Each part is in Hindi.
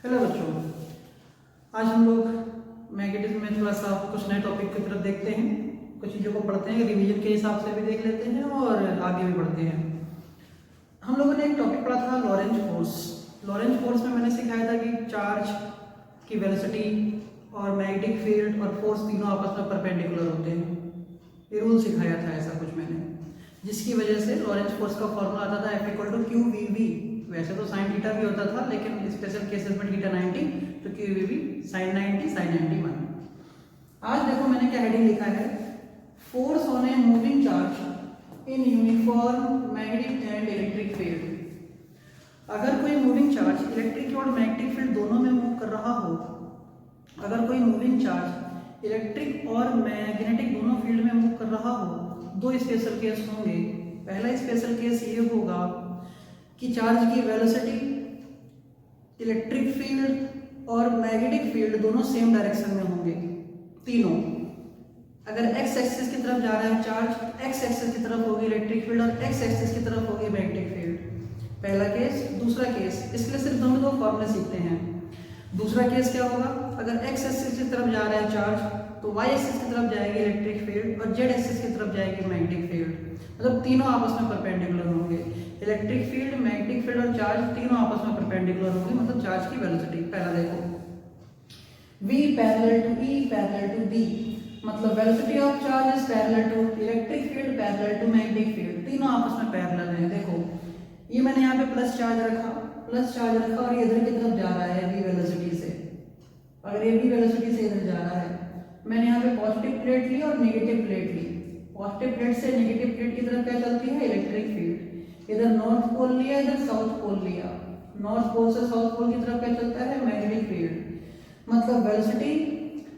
हेलो बच्चों, आज हम लोग मैग्नेटिज्म में थोड़ा सा कुछ नए टॉपिक की तरफ देखते हैं। कुछ चीज़ों को पढ़ते हैं, रिवीजन के हिसाब से भी देख लेते हैं और आगे भी बढ़ते हैं। हम लोगों ने एक टॉपिक पढ़ा था लॉरेंज फोर्स। लॉरेंज फोर्स में मैंने सिखाया था कि चार्ज की वेलोसिटी और मैग्नेटिक फील्ड और फोर्स तीनों आपस में परपेंडिकुलर होते हैं। ये रूल सिखाया था ऐसा कुछ मैंने, जिसकी वजह से लॉरेंज फोर्स का फॉर्मूला आता था F=QVV। वैसे तो साइन थीटा भी होता था, लेकिन स्पेशल केसेस में थीटा 90 तो QVV साइन 90 साइन 91। आज देखो मैंने क्या हेडिंग लिखा है, force on a moving charge in uniform magnetic and electric field. अगर कोई मूविंग चार्ज इलेक्ट्रिक और मैग्नेटिक फील्ड दोनों में मूव कर रहा हो, अगर कोई मूविंग चार्ज इलेक्ट्रिक और मैग्नेटिक दोनों फील्ड में मूव कर रहा हो, दो स्पेशल केस होंगे। पहला स्पेशल केस ये होगा कि चार्ज की वेलोसिटी इलेक्ट्रिक फील्ड और मैग्नेटिक फील्ड दोनों सेम डायरेक्शन में होंगे, तीनों। अगर एक्स एक्सिस की तरफ जा रहा है चार्ज, एक्स एक्सिस की तरफ होगी इलेक्ट्रिक फील्ड और एक्स एक्सिस की तरफ होगी मैग्नेटिक फील्ड। पहला केस। दूसरा केस, इसके लिए सिर्फ दोनों दो फॉर्मूले सीखते हैं। दूसरा केस क्या होगा, अगर एक्स एक्सिस की तरफ जा रहा है चार्ज तो वाई एक्सिस की तरफ जाएगी इलेक्ट्रिक फील्ड और जेड एक्सिस की तरफ जाएगी मैग्नेटिक फील्ड। मतलब तीनों आपस में परपेंडिकुलर होंगे। इलेक्ट्रिक फील्ड, मैग्नेटिक फील्ड और चार्ज तीनों आपस में परपेंडिकुलर होंगे, मतलब चार्ज की वेलोसिटी। पहला देखो, V parallel to E parallel to B, मतलब velocity of charge is parallel to electric field parallel to magnetic field. तीनों आपस में पैरेलल हैं। देखो ये मैंने यहाँ पे प्लस चार्ज रखा और ये इधर की तरफ जा रहा है V वेलोसिटी से। अगर ये V वेलोसिटी से इधर जा रहा है, मैंने यहाँ पे पॉजिटिव प्लेट ली और नेगेटिव प्लेट ली। पॉजिटिव प्लेट से नेगेटिव प्लेट की तरफ क्या चलती है, इलेक्ट्रिक फील्ड। इधर नॉर्थ पोल लिया, इधर साउथ पोल लिया। नॉर्थ पोल से साउथ पोल की तरफ क्या चलता है, मैग्नेटिक फील्ड। मतलब वेलोसिटी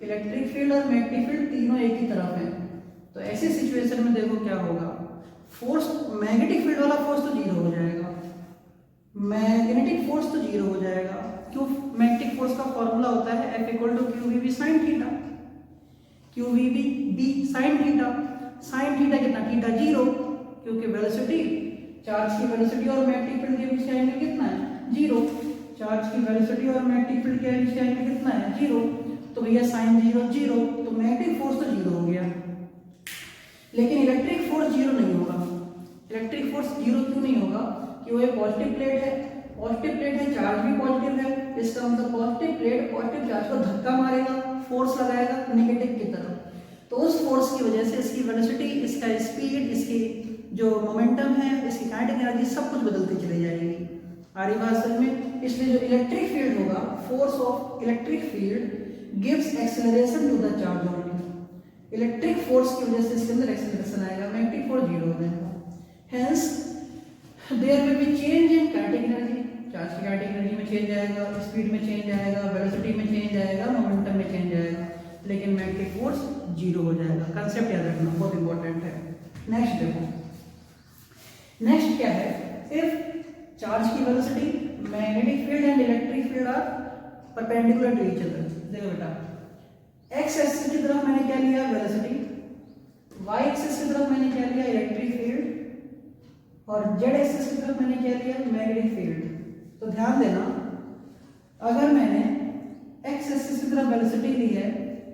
इलेक्ट्रिक फील्ड और मैग्नेटिक फील्ड तीनों एक ही तरफ है। तो ऐसी सिचुएशन में देखो क्या होगा, फोर्स मैग्नेटिक फील्ड वाला फोर्स तो जीरो हो जाएगा, मैग्नेटिक फोर्स तो जीरो हो जाएगा। क्यों? मैग्नेटिक फोर्स का फॉर्मूला होता है F=QVB sin theta. QVB B sin theta. sin theta कितना, थीटा जीरो, क्योंकि वेलोसिटी चार्ज की वेलोसिटी और मैग्नेटिक फील्ड के बीच का एंगल कितना है, जीरो। चार्ज की वेलोसिटी और मैग्नेटिक फील्ड के बीच का एंगल कितना है, जीरो। तो भैया साइन जीरो जीरो, तो मैग्नेटिक फोर्स तो जीरो हो गया। लेकिन इलेक्ट्रिक फोर्स जीरो नहीं होगा। इलेक्ट्रिक फोर्स जीरो क्यों नहीं होगा, कि वो एक पॉजिटिव प्लेट है, चार्ज भी पॉजिटिव है। इसका मतलब पॉजिटिव प्लेट पॉजिटिव चार्ज को धक्का मारेगा, फोर्स लगाएगा नेगेटिव की तरफ। तो उस फोर्स की वजह से इसकी वेलोसिटी, इसका स्पीड, इसकी जो मोमेंटम है, इसकी काइनेटिक एनर्जी सब कुछ बदलती चली जाएगी। आ रही बात समझ में? इसलिए जो इलेक्ट्रिक फील्ड होगा, force of electric field gives acceleration to the charge only. Electric force की वजह से इसके अंदर एक्सेलरेशन आएगा, मैग्नेटिक फोर्स जीरो हो जाएगा। Hence there will be change in kinetic energy. Charge की काइनेटिक एनर्जी में चेंज आएगा, स्पीड में चेंज आएगा, वेलोसिटी में चेंज आएगा, मोमेंटम में चेंज आएगा, लेकिन मैग्नेटिक फोर्स जीरो हो जाएगा। कंसेप्ट याद रखना, बहुत इंपॉर्टेंट है। नेक्स्ट देखो, नेक्स्ट क्या है, इफ चार्ज की velocity, magnetic field and electric field are perpendicular to each other. देखो बेटा, एक्स एक्सिस की तरफ मैंने क्या लिया, वेलोसिटी। वाई एक्सिस की तरफ मैंने क्या लिया, इलेक्ट्रिक फील्ड। और जेड एक्सिस की तरफ मैंने क्या लिया, मैग्नेटिक फील्ड। तो ध्यान देना, अगर मैंने एक्स एक्सिस की तरफ वेलोसिटी ली है,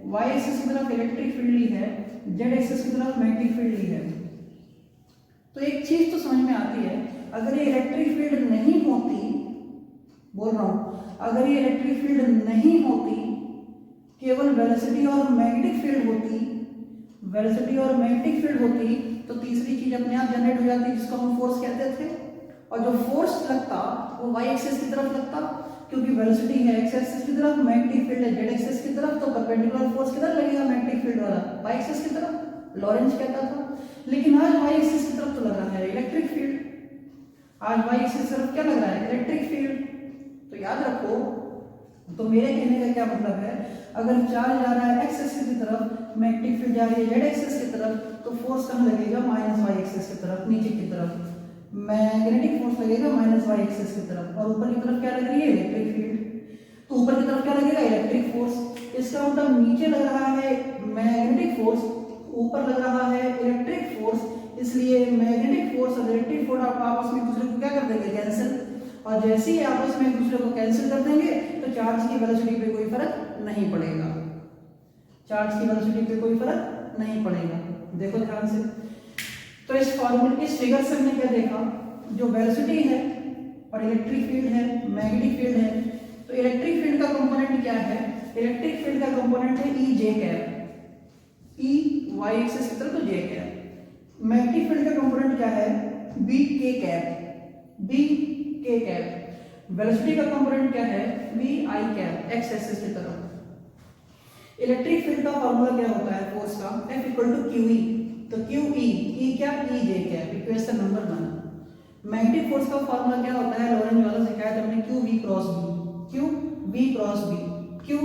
वाई एक्सिस की तरफ इलेक्ट्रिक फील्ड ली है, जेड एक्सिस की तरफ मैग्नेटिक फील्ड ली है, तो एक चीज तो समझ में आती है, अगर ये इलेक्ट्रिक फील्ड नहीं होती, बोल रहा हूं, अगर ये इलेक्ट्रिक फील्ड नहीं होती, केवल वेलोसिटी और मैग्नेटिक फील्ड होती, वेलोसिटी और मैग्नेटिक फील्ड होती, तो तीसरी चीज अपने आप जनरेट हो जाती, जिसको हम फोर्स कहते थे। और जो फोर्स लगता वो वाई एक्सिस की तरफ लगता, क्योंकि वेलोसिटी है एक्स एक्सिस की तरफ, मैग्नेटिक फील्ड है जेड एक्सिस की तरफ, तो परपेंडिकुलर फोर्स किधर लगेगा, मैग्नेटिक फील्ड वाला वाई एक्सिस की तरफ, लॉरेंज कहता था। लेकिन आज वाई एक्सिस की तरफ तो लग रहा है इलेक्ट्रिक फील्ड। आज वाई एक्सिस की तरफ क्या लग रहा है, इलेक्ट्रिक फील्ड। तो याद रखो, तो मेरे कहने का क्या मतलब है, अगर चार्ज जा रहा है एक्स एक्सिस की तरफ, मैग्नेटिक फील्ड जा रही है जेड एक्सिस की तरफ, तो फोर्स कहाँ लगेगा, माइनस वाई एक्सिस की तरफ, नीचे की तरफ मैग्नेटिक फोर्स लगेगा माइनस वाई एक्सिस की तरफ। और ऊपर की तरफ क्या लग रही है, इलेक्ट्रिक फील्ड, तो ऊपर की तरफ क्या लगेगा, इलेक्ट्रिक फोर्स। इसका मतलब नीचे लग रहा है मैग्नेटिक फोर्स, ऊपर लग रहा है इलेक्ट्रिक फोर्स, इसलिए मैग्नेटिक फोर्स और इलेक्ट्रिक फोर्स आपस में एक दूसरे को क्या कर देंगे, कैंसिल। और जैसे ही आपस में एक दूसरे को कैंसिल कर देंगे तो चार्ज की वेलोसिटी पे कोई फर्क नहीं पड़ेगा, चार्ज की वेलोसिटी पे कोई फर्क नहीं पड़ेगा। देखो ध्यान से, तो इस फॉर्मूले इस फिगर से हमने क्या देखा, जो वेलोसिटी है और इलेक्ट्रिक फील्ड है, मैग्नेटिक फील्ड है, तो इलेक्ट्रिक फील्ड का कंपोनेंट क्या है, इलेक्ट्रिक फील्ड का कंपोनेंट है ई जे कैप, ई वाई एक्सिस की तरफ तो जे कैप। मैग्नेटिक फील्ड का कंपोनेंट क्या है, बी के कैप, बी के कैप। वेलोसिटी का कंपोनेंट क्या है, we I cap, X axis की तरफ। इलेक्ट्रिक फील्ड का फार्मूला क्या होता है फोर्स का, F equal to q E, तो क्यू ई क्या, ई जे cap, equation number 1। Magnetic force का फार्मूला क्या होता है, लोरेंज वाला सिखाया था हमने, q v cross B, q v cross B. Q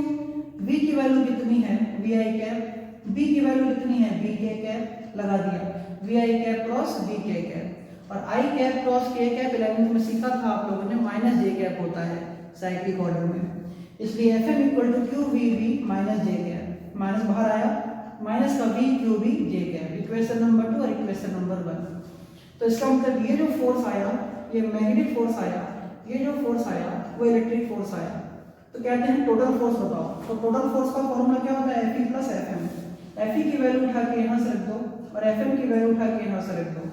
v की वैल्यू कितनी है, वी आई कैप, बी की वैल्यू कितनी है, बी के कैप, लगा दिया, वी आई कैप क्रॉस बी के कैप। और i cap cross k cap 11th में सीखा था आप लोगों ने, माइनस जे कैप होता है साइक्लिक ऑर्डर में, इसलिए F M equal to Q V V minus J cap, minus बाहर आया, माइनस का V Q V J cap, equation number 2 और इक्वेशन नंबर 1। तो इसका मतलब ये जो फोर्स आया, ये मैग्नेटिक फोर्स आया, ये जो फोर्स आया वो इलेक्ट्रिक फोर्स आया। तो कहते हैं टोटल फोर्स बताओ, तो टोटल फोर्स का फॉर्मूला क्या होता है, F E plus F M. F E की वैल्यू उठा के यहाँ से रख दो और एफ एम की वैल्यू उठा के यहाँ से रख दो।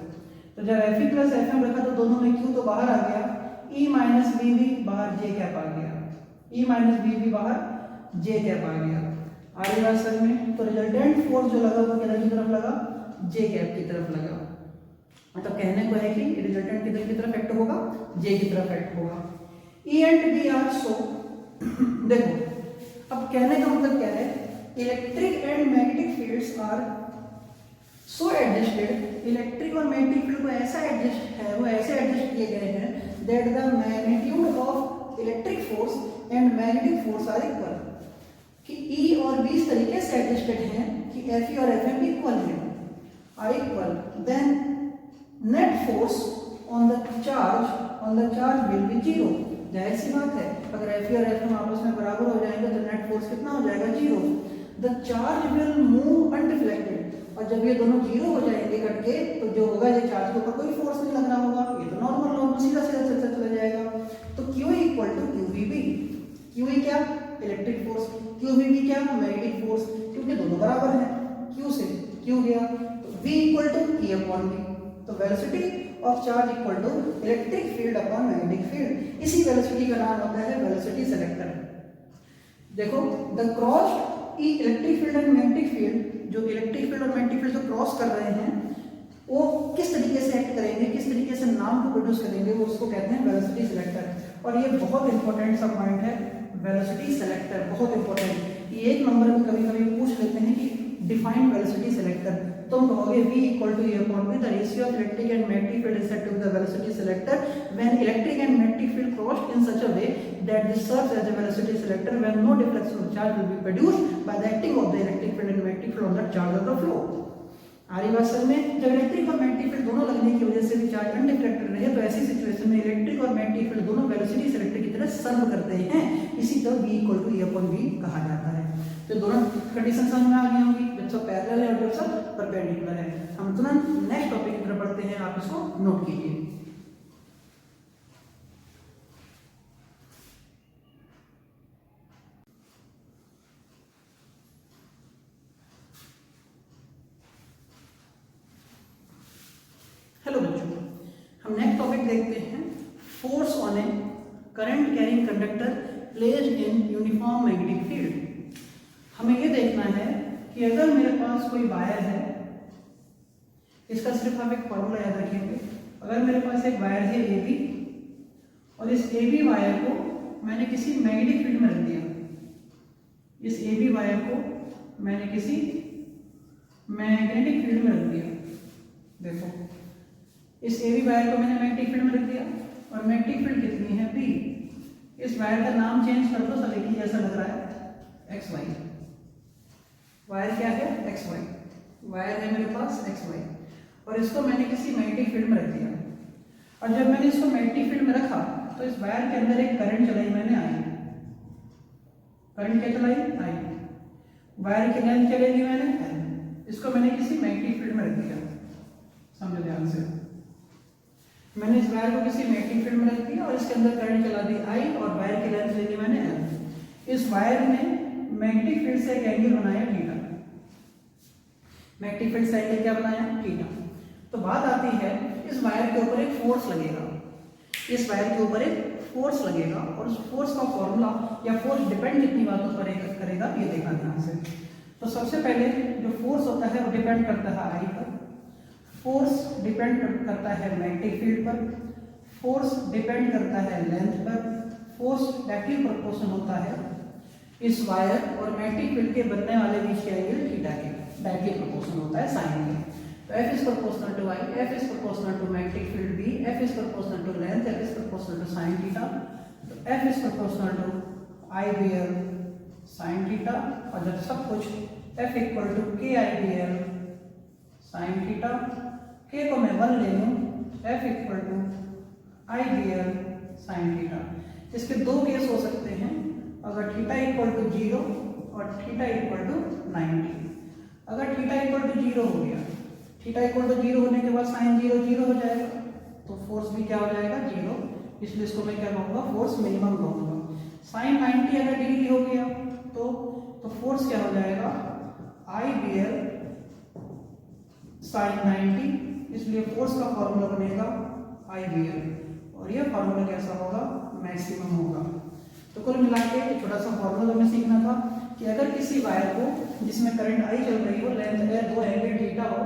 तो जब F E plus F M रखा तो दोनों में क्यू तो बाहर आ गया, ई माइनस बी वी बाहर जे कैप आ गया, ई माइनस बी वी बाहर जे कैप आ गया। आगे बात सर में, तो रिजल्टेंट फोर्स जो लगा वो किधर की तरफ लगा, जे कैप की तरफ लगा। मतलब कहने को है कि रिजल्टेंट किधर की तरफ एक्ट होगा, जे की तरफ एक्ट होगा। E and B are so, देखो अब कहने का मतलब क्या है, electric and magnetic fields are so adjusted, electric और मैग्नेटिक फील्ड को ऐसा एडजस्ट है, वो ऐसे एडजस्ट किए गए हैं that the magnitude of electric force and magnetic force are equal, कि ई और बी इस तरीके से एडजस्टेड हैं कि एफ ई और एफ एम इक्वल है, are equal, then net force on the charge will be zero. जाहिर सी बात है, अगर एफ ई और एफ एम आपस में बराबर हो जाएंगे तो नेट फोर्स कितना हो जाएगा, zero. The charge will move undeflected, और जब ये दोनों जीरो हो जाएंगे कट के, तो जो होगा ये चार्ज के ऊपर कोई फोर्स नहीं लगना होगा, ये तो नॉर्मल सीधा सीधा चला जाएगा। तो q equal to Q v B, q E क्या, electric force, q v B क्या, मैग्नेटिक फोर्स, क्योंकि दोनों बराबर हैं, क्यू से क्यू गया, तो v equal to E upon B. तो velocity of charge equal to electric field upon magnetic field, इसी वेलोसिटी का नाम होता है वेलोसिटी सेलेक्टर। देखो the cross E electric field and magnetic field, जो इलेक्ट्रिक फील्ड और मैग्नेटिक फील्ड जो क्रॉस कर रहे हैं वो किस तरीके से एक्ट करेंगे, किस तरीके से नाम को प्रोड्यूस करेंगे, वो उसको कहते हैं वेलोसिटी सेलेक्टर। और ये बहुत इंपॉर्टेंट सा पॉइंट है, वेलोसिटी सेलेक्टर बहुत इंपॉर्टेंट। ये एक नंबर में कभी कभी पूछ लेते हैं कि डिफाइन वेलोसिटी सेलेक्टर, तो हम कहोगे v equal to A upon B, the ratio of electric and magnetic field is said to be the velocity selector when electric and magnetic field cross in such a way that this serves as a velocity selector when no deflection of charge will be produced by the acting of the electric field and magnetic field on the charge of the flow. आरी बात समझ में, जब इलेक्ट्रिक और मैग्नेटिक फील्ड दोनों लगने की वजह से भी चार्ज अनडिफ्लेक्टेड रहे, तो ऐसी सिचुएशन में इलेक्ट्रिक और मैग्नेटिक फील्ड दोनों वेलोसिटी सेलेक्टर की तरह सर्व करते हैं, इसी तरह v equal to A upon B कहा जाता है। तो दोनों कंडीशन समझ में आ गई होंगी, जब सब पैरेलल है और जब सब परपेंडिकुलर है। हम तुरंत नेक्स्ट टॉपिक की तरफ बढ़ते हैं, आप इसको नोट कीजिए। हेलो बच्चों, हम नेक्स्ट टॉपिक देखते हैं, force on A current carrying conductor placed in uniform magnetic field. हमें ये देखना है कि अगर मेरे पास कोई वायर है, इसका सिर्फ आप एक फॉर्मूला याद रखेंगे, अगर मेरे पास एक वायर है ए बी और इस ए बी वायर को मैंने किसी मैग्नेटिक फील्ड में रख दिया, इस ए बी वायर को मैंने किसी मैग्नेटिक फील्ड में रख दिया, देखो इस ए बी वायर को मैंने मैग्नेटिक फील्ड में रख दिया और मैग्नेटिक फील्ड कितनी है बी, इस वायर का नाम चेंज कर दो, सलेटी जैसा लग रहा है एक्स वाई, वायर क्या है एक्स वाई, वायर है मेरे पास एक्स वाई, और इसको मैंने किसी मैग्नेटिक फील्ड में रख दिया। और जब मैंने इसको मैग्नेटिक फील्ड में रखा तो इस वायर के अंदर एक करंट चलाई मैंने, आई करंट क्या चलाई, आई, वायर की लेंथ चलेगी मैंने एल, इसको मैंने किसी मैग्नेटिक फील्ड में रख दिया, समझो ध्यान से। मैंने इस वायर को किसी मैग्नेटिक फील्ड में रख दिया और इसके अंदर करंट चला दी I और वायर की लेंथ ले ली मैंने L। इस वायर ने मैग्नेटिक फील्ड से एक एंगल बनाया थीटा। मैग्नेटिक फील्ड से एंगल क्या बनाया? थीटा। तो बात आती है इस वायर के ऊपर एक फोर्स लगेगा, इस वायर के ऊपर एक फोर्स लगेगा और उस फोर्स का फॉर्मूला या फोर्स डिपेंड कितनी बातों पर करेगा ये देखना ध्यान से। तो सबसे पहले जो फोर्स होता है वो डिपेंड करता है I पर, फोर्स डिपेंड करता है मैग्नेटिक फील्ड पर, फोर्स डिपेंड करता है लेंथ पर, फोर्स डायरेक्टली प्रोपोर्शनल होता है इस वायर और मैग्नेटिक फील्ड के बनने वाले बीच के एंगल थीटा के डायरेक्टली प्रोपोर्शनल होता है साइन के। तो F is proportional to I, F is proportional to magnetic field B, F is proportional to length, F is proportional to sin theta। तो F is proportional to IBL sin theta और जब सब कुछ F equal to KIBL sin theta, K को मैं 1 ले लूँ, F equal to IBL sin theta। इसके दो केस हो सकते हैं, अगर थीटा इक्वल टू 0 और थीटा इक्वल टू 90। अगर थीटा इक्वल टू 0 हो गया, थीटा इक्वल टू 0 होने के बाद साइन 0 0 हो जाएगा, तो फोर्स भी क्या हो जाएगा? 0। इसलिए इसको मैं क्या कहूँगा? फोर्स मिनिमम कहूँगा। साइन 90 अगर डिग्री हो गया तो फोर्स क्या हो जाएगा? IBL sine 90। इसलिए फोर्स का फॉर्मूला बनेगा IBL और यह फॉर्मूला कैसा होगा? मैक्सिमम होगा। तो कुल मिला के छोटा सा फॉर्मूला हमें सीखना था कि अगर किसी वायर को जिसमें करंट I चल रही हो, लेंथ है, दो एंगल थीटा हो,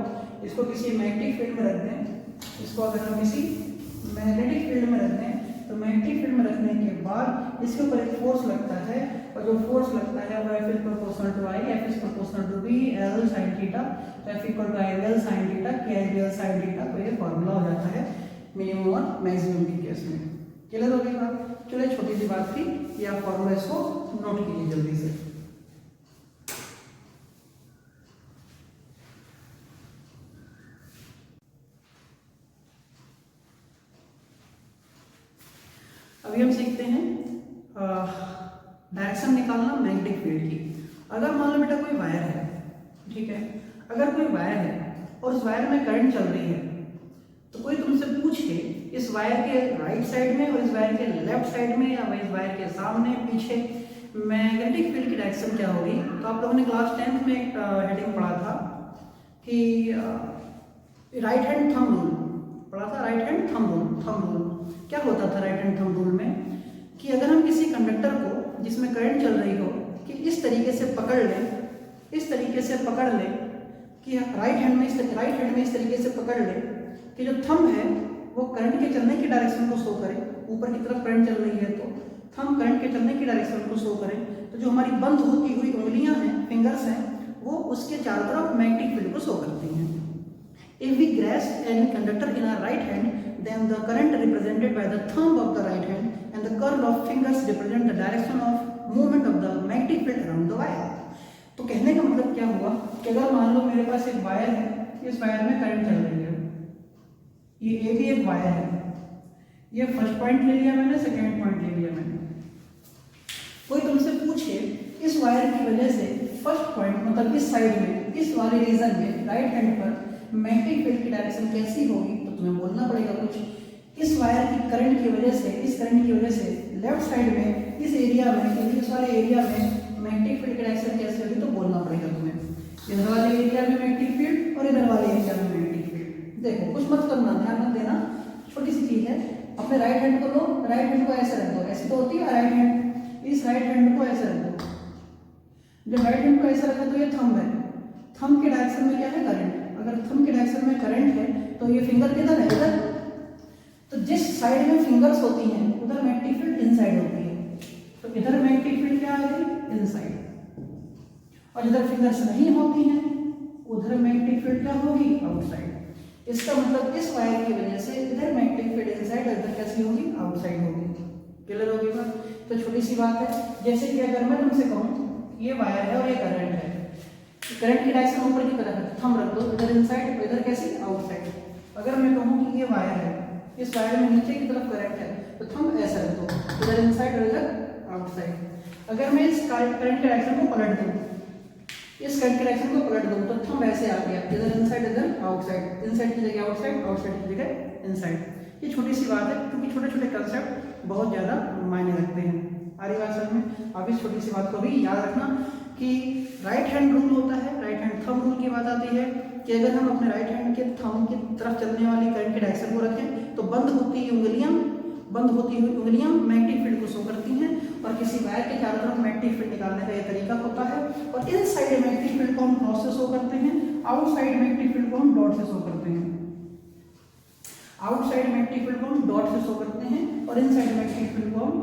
इसको किसी मैग्नेटिक फील्ड में रख दें, इसको अगर हम किसी मैग्नेटिक फील्ड में रख दें तो मैग्नेटिक फील्ड में रखने के बाद इसके ऊपर एक फोर्स लगता है और जो फोर्स लगता है वो F is proportional to I, F is proportional to B, L sin theta, तो F equal to IBL sin theta, KIBL sin theta। तो ये फॉर्मूला हो जाता है मिनिमम और मैक्सिमम के केस में। क्लियर हो गई बात? चलो छोटी सी बात थी, ये आप फॉर्मूला इसको नोट कीजिए जल्दी से। अभी हम सीखते हैं डायरेक्शन निकालना मैग्नेटिक फील्ड की। अगर मान लो बेटा कोई वायर है, ठीक है, अगर कोई वायर है और उस वायर में करंट चल रही है तो कोई तुमसे पूछ के इस वायर के राइट साइड में और इस वायर के लेफ्ट साइड में या इस वायर के सामने पीछे मैग्नेटिक फील्ड की डायरेक्शन क्या होगी, तो आप लोगों ने क्लास 10th में एक हेडिंग पढ़ा था कि राइट हैंड थंब रूल पढ़ा था। राइट हैंड थंब रूल क्या होता था? राइट हैंड थंब रूल में कि अगर हम किसी कंडक्टर को जिसमें करंट चल रही हो कि इस तरीके से पकड़ लें, इस तरीके से पकड़ लें कि राइट हैंड में इस तरीके से पकड़ लें कि जो थंब है वो करंट के चलने की डायरेक्शन को शो करे, ऊपर की तरफ करंट चल रही है तो थंब करंट के चलने की डायरेक्शन को शो करें, तो जो हमारी बंद होती हुई उंगलियां हैं, फिंगर्स हैं, वो उसके चारों तरफ मैग्नेटिक फील्ड को शो करती हैं। If we grasp any conductor in our right hand, then the current represented by the thumb of the right hand and the curve of fingers represent the direction of movement of the magnetic field around the wire। तो कहने का मतलब क्या हुआ कि अगर मान लो मेरे पास एक वायर है, इस वायर में करंट चल रही है, ये भी एक वायर है, ये फर्स्ट पॉइंट ले लिया मैंने, सेकेंड पॉइंट ले लिया मैंने। कोई तुमसे पूछे इस वायर की वजह से फर्स्ट पॉइंट मतलब इस साइड में, इस वाले रीजन में राइट हैंड पर मैग्नेटिक फील्ड की डायरेक्शन कैसी होगी, तो तुम्हें बोलना पड़ेगा कुछ। इस वायर की करंट की वजह से, इस करंट की वजह से लेफ्ट साइड में इस एरिया में, इस वाले एरिया में मैग्नेटिक फील्ड की डायरेक्शन कैसी होगी, तो बोलना पड़ेगा तुम्हें। इधर वाले एरिया में मैग्नेटिक फील्ड और इधर वाले एरिया में मैग्नेटिक फील्ड। देखो कुछ मत करना, ध्यान मत देना, छोटी सी चीज है। अपने राइट हैंड को लो, राइट हैंड को ऐसे रख दो, ऐसी तो होती है राइट हैंड, इस राइट हैंड को ऐसे रख दो। जब राइट हैंड को ऐसे रखा तो ये थंब है, थंब के डायरेक्शन में क्या है? करंट। अगर थंब के डायरेक्शन में करंट है तो ये फिंगर किधर है? इधर। तो जिस साइड में फिंगर्स होती हैं उधर मैग्नेटिक फील्ड इनसाइड होती है, तो इधर मैग्नेटिक फील्ड क्या आ गई? इनसाइड। और जिधर फिंगर्स नहीं होती हैं उधर मैग्नेटिक फील्ड क्या होगी? आउटसाइड। इसका मतलब इस वायर की वजह से इधर मैग्नेटिक फील्ड इनसाइड और इधर कैसी होगी? आउटसाइड होगी। क्लियर होगी बात? तो छोटी सी बात है, जैसे कि अगर मैं तुमसे कहूँ ये वायर है और ये करंट है, करंट की डायरेक्शन ऊपर की तरफ है, थंब रख दो, इधर इनसाइड इधर कैसी? आउटसाइड। अगर मैं कहूँ कि ये वायर है, इस वायर में नीचे की तरफ करंट है, तो थंब ऐसा रख दो, इधर इनसाइड और इधर आउटसाइड। अगर मैं इस करंट के डायरेक्शन को पलट दूँ, इस करंट के डायरेक्शन को पलट दूँ, तो थंब ऐसे आ गया, इधर इनसाइड इधर आउटसाइड, इनसाइड की जगह आउटसाइड, आउटसाइड की जगह इनसाइड। ये छोटी सी बात है, क्योंकि छोटे छोटे कंसेप्ट बहुत ज़्यादा मायने रखते हैं। आ रही बात समझ में? आप इस छोटी सी बात को भी याद रखना कि राइट हैंड रूल होता है, राइट हैंड थंब रूल की बात आती है कि अगर हम अपने राइट हैंड के थंब की तरफ चलने वाली करंट की डायरेक्शन को रखें तो बंद होती हुई उंगलियां मैग्नेटिक फील्ड को शो करती हैं, और किसी वायर के चारों तरफ मैग्नेटिक फील्ड निकालने का यह तरीका होता है। और इनसाइड मैग्नेटिक फील्ड को हम क्रॉस से शो करते हैं, आउटसाइड मैग्नेटिक फील्ड को हम डॉट से शो करते हैं। आउटसाइड मैग्नेटिक फील्ड को हम डॉट से शो करते हैं और इनसाइड मैग्नेटिक फील्ड को हम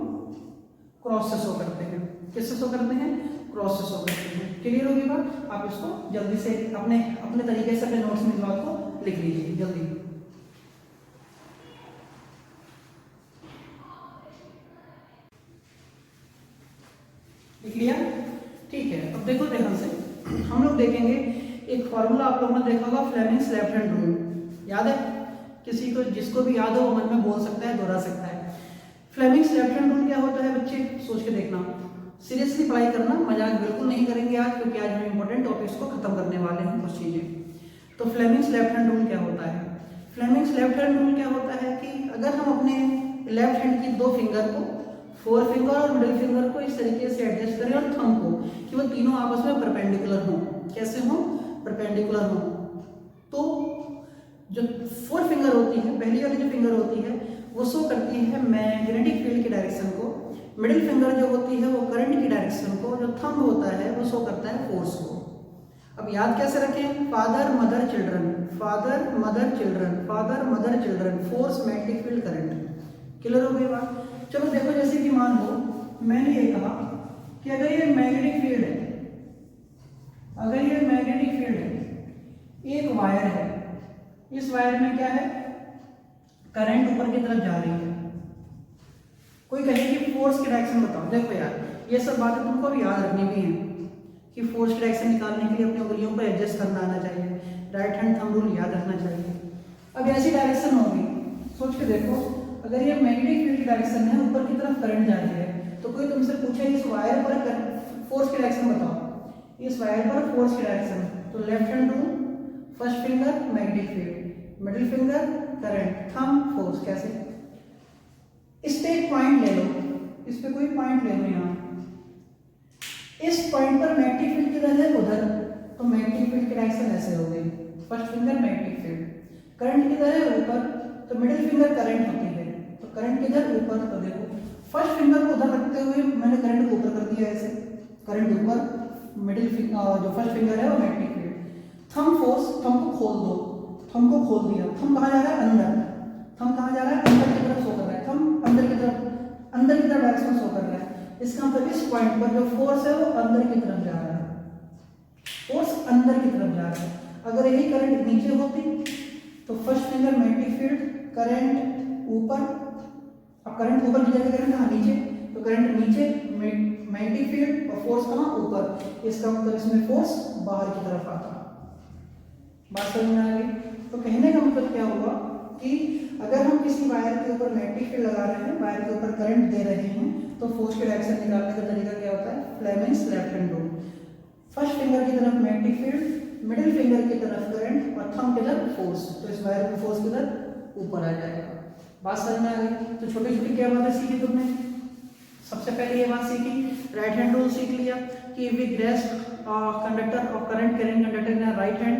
क्रॉस से शो करते हैं। किससे शो करते हैं? क्रॉस से शो करते हैं। क्लियर होगी बात? आप इसको जल्दी से अपने तरीके से अपने नोट्स में इस बात को लिख लीजिए जल्दी। लिख लिया? ठीक है। अब देखो ध्यान से, हम लोग देखेंगे एक फॉर्मूला आप लोगों ने देखा होगा, फ्लेमिंग्स लेफ्ट हैंड रूल। याद है? किसी को जिसको भी याद हो वो मन में बोल सकता है, दोहरा सकता है। फ्लेमिंग्स लेफ्ट हैंड रूल क्या होता है बच्चे? सोच के देखना, सीरियसली पढ़ाई करना, मजाक बिल्कुल नहीं करेंगे आज, क्योंकि आज हम इंपॉर्टेंट टॉपिक्स को खत्म करने वाले हैं कुछ चीजें। तो फ्लेमिंग्स लेफ्ट हैंड रूल क्या होता है? फ्लेमिंग्स लेफ्ट हैंड रूल क्या होता है कि अगर हम अपने लेफ्ट हैंड की दो फिंगर को, फोर फिंगर और मिडिल फिंगर को इस तरीके से एडजस्ट करें और थंब को कि वो तीनों आपस में परपेंडिकुलर हों। कैसे हों? परपेंडिकुलर हों। तो जो फोर फिंगर होती है, पहली वाली जो फिंगर होती है वो शो करती है मैग्नेटिक फील्ड की डायरेक्शन को, मिडिल फिंगर जो होती है वो करंट की डायरेक्शन को, जो थंब होता है वो शो करता है फोर्स को। अब याद कैसे रखें? Father mother children, father mother children, father mother children, force magnetic field current. Clear हो गई बात? चलो देखो, जैसे कि मान लो मैंने ये कहा कि अगर ये मैग्नेटिक फील्ड है, अगर ये मैग्नेटिक फील्ड है, एक वायर है, इस वायर में क्या है? करंट ऊपर की तरफ जा रही है। कोई कहे कि फोर्स की डायरेक्शन बताओ। देखो यार, ये सब बातें तुमको भी याद रखनी भी है कि फोर्स की डायरेक्शन निकालने के लिए अपनी उंगलियों को एडजस्ट करना आना चाहिए, राइट हैंड थंब रूल याद रखना चाहिए। अब ऐसी डायरेक्शन होगी, सोच के देखो, अगर ये मैग्नेटिक फील्ड की डायरेक्शन है, ऊपर की तरफ करंट जा रही है, तो कोई तुमसे पूछे इस वायर पर फोर्स की डायरेक्शन बताओ, इस वायर पर फोर्स की डायरेक्शन, तो left hand rule, first finger magnetic field, middle finger current, thumb force. कैसे? इस पे एक पॉइंट ले लो, इस पे कोई पॉइंट ले लो, यहाँ इस पॉइंट पर मैग्नेटिक फील्ड किधर है? उधर, तो मैग्नेटिक फील्ड की डायरेक्शन ऐसे हो गई, first finger magnetic field. Current किधर है? ऊपर, तो मिडिल फिंगर करंट होती है, तो करंट किधर? ऊपर। तो देखो, फर्स्ट फिंगर को उधर रखते हुए मैंने करंट को ऊपर कर दिया ऐसे, करंट ऊपर, मिडिल फिंगर जो फर्स्ट फिंगर है वो magnetic field. Thumb force, thumb को खोल दो, थंब को खोल दिया, थंब कहाँ जा रहा है? अंदर। थंब कहाँ जा रहा है? अंदर की तरफ शो कर रहा है, थंब अंदर की तरफ डायरेक्शन शो कर रहा है। इसका मतलब इस पॉइंट पर जो फोर्स है वो अंदर की तरफ जा रहा है, फोर्स अंदर की तरफ जा रहा है। अगर यही करंट नीचे होती तो first finger magnetic field, current ऊपर, अब करंट ऊपर की जगह करंट कहाँ? नीचे, तो करंट नीचे, मैग्नेटिक फील्ड और फोर्स कहाँ? ऊपर। इसका मतलब इसमें फोर्स बाहर की तरफ आता। बात समझ में आ गई? तो कहने का मतलब क्या हुआ कि अगर हम किसी वायर के ऊपर मैग्नेटिक फील्ड लगा रहे हैं, वायर के ऊपर करंट दे रहे हैं, तो फोर्स के डायरेक्शन निकालने का तरीका क्या होता है? Fleming's left hand rule. First finger की तरफ मैग्नेटिक फील्ड, मिडिल फिंगर की तरफ करंट और थंब की तरफ फोर्स, तो इस वायर की फोर्स किधर? ऊपर आ जाएगा। बात समझ में आ गई? तो छोटी छोटी क्या बातें सीखी तुमने? सबसे पहले ये बात सीखी, राइट हैंड रूल सीख लिया कि we grasp conductor of current carrying conductor in right hand,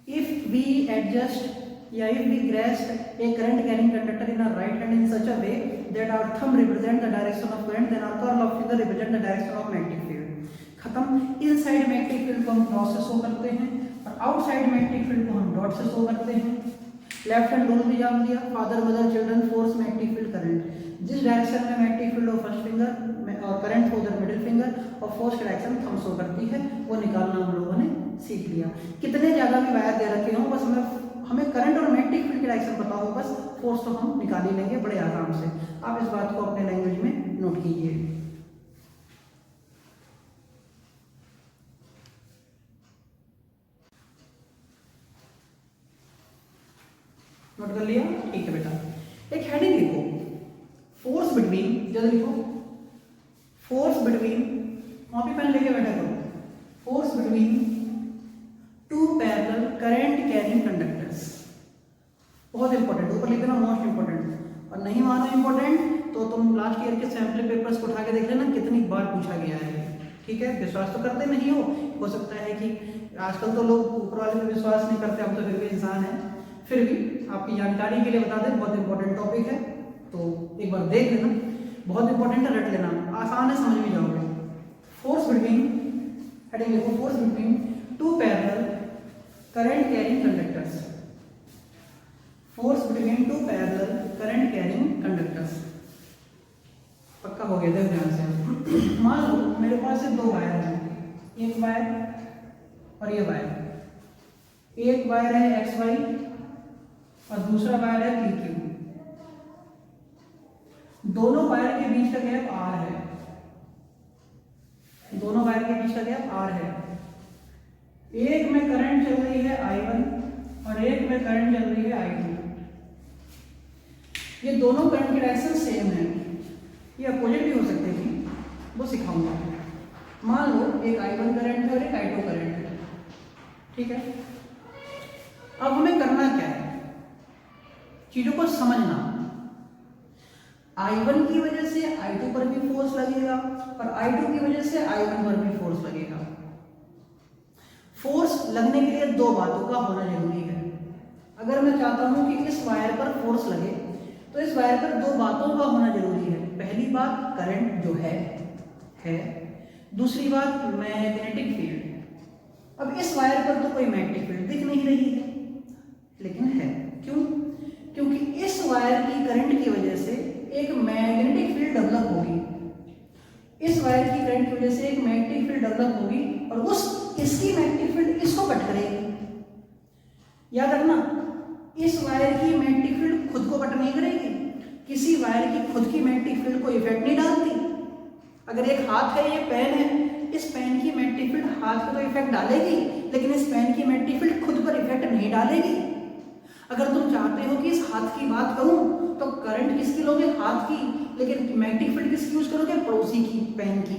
if we adjust या if we grasp a current carrying conductor in our right hand in such a way that our thumb represent the direction of current, then our curl of finger represent the direction of magnetic field. खत्म। इनसाइड मैग्नेटिक फील्ड को हम क्रॉस से शो करते हैं और आउटसाइड मैग्नेटिक फील्ड को हम डॉट से शो करते हैं। लेफ्ट हैंड रूल भी जान दिया, father mother children, force magnetic field current. जिस डायरेक्शन में मैग्नेटिक फील्ड और फर्स्ट फिंगर और करंट हो उधर मिडिल फिंगर और फोर्स की डायरेक्शन थंब शो करती है, वो निकालना हम लोगों ने सीख लिया। कितने ज्यादा भी वायर दे रखे हों, बस हमें करंट और मैग्नेटिक फील्ड की डायरेक्शन पता हो, बस फोर्स तो हम निकाल ही लेंगे बड़े आराम से। आप इस बात को अपने लैंग्वेज में नोट कीजिए। नोट कर लिया? ठीक है बेटा। एक हेडिंग लिखो, फोर्स बिटवीन, जल्दी लिखो, फोर्स बिटवीन, कॉपी पेन लेके बैठा करो, force between two parallel current carrying conductors. बहुत बहुत इंपॉर्टेंट, ऊपर लिख देना मोस्ट इंपॉर्टेंट। और नहीं मानो इंपॉर्टेंट तो तुम लास्ट ईयर के सैम्पल पेपर्स को उठा के देख लेना कितनी बार पूछा गया है। ठीक है, विश्वास तो करते नहीं हो सकता है कि आजकल तो लोग ऊपर वाले पे विश्वास नहीं करते, हम तो फिर भी इंसान हैं, फिर भी आपकी जानकारी के लिए बता दें, बहुत इंपॉर्टेंट टॉपिक है तो एक बार देख लेना, बहुत इंपॉर्टेंट है, रट लेना, आसान है, समझ भी जाओगे। फोर्स बिटवीन, हेडिंग लिखो, force between two parallel current carrying conductors. Force between two parallel current carrying conductors. पक्का हो गया, देख ध्यान से। मान लो मेरे पास से दो वायर हैं, एक वायर और ये वायर। एक वायर है एक्स वाई और दूसरा वायर है पी क्यू। दोनों वायर के बीच का गैप आर है, दोनों वायर के बीच का गैप आर है। एक में करंट चल रही है I1 और एक में करंट चल रही है I2। ये दोनों करंट की डायरेक्शन सेम है, ये अपोजिट भी हो सकते थी, वो सिखाऊंगा। मान लो एक I1 करंट है और एक I2 करंट है, ठीक है। अब हमें करना क्या है, चीजों को समझना। I1 की वजह से I2 पर भी फोर्स लगेगा और I2 की वजह से I1 पर भी फोर्स लगेगा। फोर्स लगने के लिए दो बातों का होना जरूरी है। अगर मैं चाहता हूं कि इस वायर पर फोर्स लगे तो इस वायर पर दो बातों का होना जरूरी है। पहली बात करंट जो है, दूसरी बात मैग्नेटिक फील्ड। अब इस वायर पर तो कोई मैग्नेटिक फील्ड दिख नहीं रही है, लेकिन है। क्यों? क्योंकि इस वायर की करंट की वजह से एक मैग्नेटिक फील्ड डेवलप होगी। इस वायर की करंट की वजह से एक मैग्नेटिक फील्ड डेवलप होगी और इसकी मैग्नेटिक फील्ड इसको कट करेगी। याद रखना, इस वायर की मैग्नेटिक फील्ड खुद को कट नहीं करेगी, किसी वायर की खुद की मैग्नेटिक फील्ड को इफेक्ट नहीं डालती। अगर एक हाथ है, ये पेन है, इस पेन की मैग्नेटिक फील्ड हाथ पर तो इफेक्ट डालेगी, लेकिन इस पेन की मैग्नेटिक फील्ड खुद पर इफेक्ट नहीं डालेगी। अगर तुम चाहते हो कि इस हाथ की बात करूं तो करंट किसकी लोगे, हाथ की, लेकिन मैग्नेटिक फील्ड किसकी यूज करोगे, पड़ोसी की, पेन की।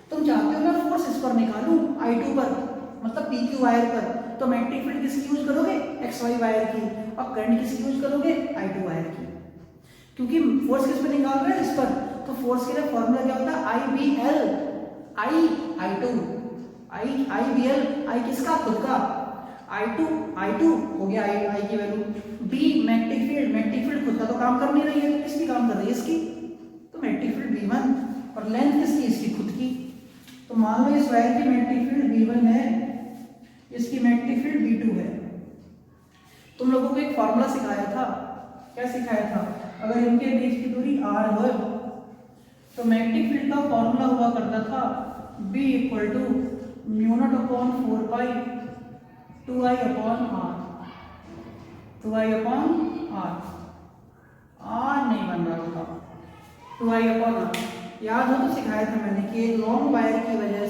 तुम चाहते हो मैं फोर्स इस पर निकालूं I2 पर, मतलब PQ वायर पर, तो मैग्नेटिक फील्ड किसकी यूज करोगे, XY वायर की, और करंट किसकी यूज करोगे, I2 वायर की। क्योंकि फोर्स किस पर निकाल रहे हैं, इस पर, तो फोर्स के लिए फॉर्मूला क्या होता है, IBL, I2, IBL, I किसका, खुद का, I2 हो गया, I की वैल्यू, B मैग्नेटिक फील्ड खुद का तो काम कर नहीं रही है, तो किसकी काम कर रही है, इसकी, तो मैग्नेटिक फील्ड B1, और लेंथ किसकी, इसकी खुद की। तो मान लो इस वायर की मैग्नेटिक फील्ड B1 है, इसकी मैग्नेटिक फील्ड B2 है। तुम लोगों को एक फॉर्मूला सिखाया था, क्या सिखाया था, अगर इनके बीच की दूरी r हो तो मैग्नेटिक फील्ड का फॉर्मूला हुआ करता था B = μ0/4 पाई 2I/r, 2I/r, r नहीं बन रहा था, 2I/r। याद हो तो सिखाया था मैंने कि एक लॉन्ग वायर की वजह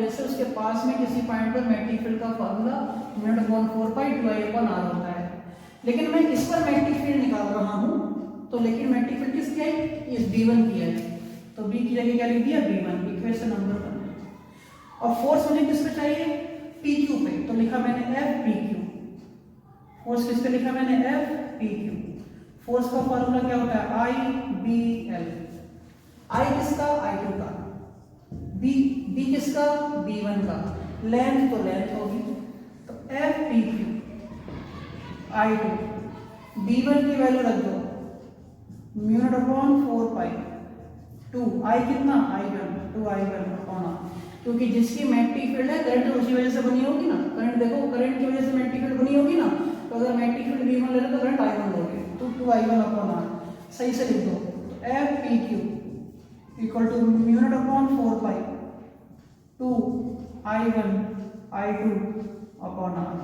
से उसके पास में किसी पॉइंट पर मैग्नेटिक फील्ड का फॉर्मूला μ0/4 पाई 2I/r होता है। लेकिन मैं इस पर मैग्नेटिक फील्ड निकाल रहा हूं, तो लेकिन मैग्नेटिक फील्ड किसकी है, इस B1 की है, तो B की जगह क्या लिख दिया, B1, इक्वेशन नंबर 1। और फोर्स मुझे किस पे चाहिए, PQ पे, तो लिखा मैंने FPQ। फोर्स किस पे लिखा मैंने, FPQ। फोर्स का फॉर्मूला क्या होता है, IBL। I किसका, I2 का, B किसका, B1 का, लेंथ तो लेंथ होगी, तो FPQ I2, B1 की वैल्यू रख दो μ0/4 पाई 2, I कितना, I1, 2I1/r, क्योंकि जिसकी मैग्नेटिक फील्ड है करंट उसी वजह से बनी होगी ना, करंट देखो, करंट की वजह से मैग्नेटिक फील्ड बनी होगी ना, तो अगर मैग्नेटिक फील्ड B1 ले लो तो करंट I1 लोगे, तो 2I1/r, सही से लिख दो। तो FPQ = μ0/4 पाई 2I1/r।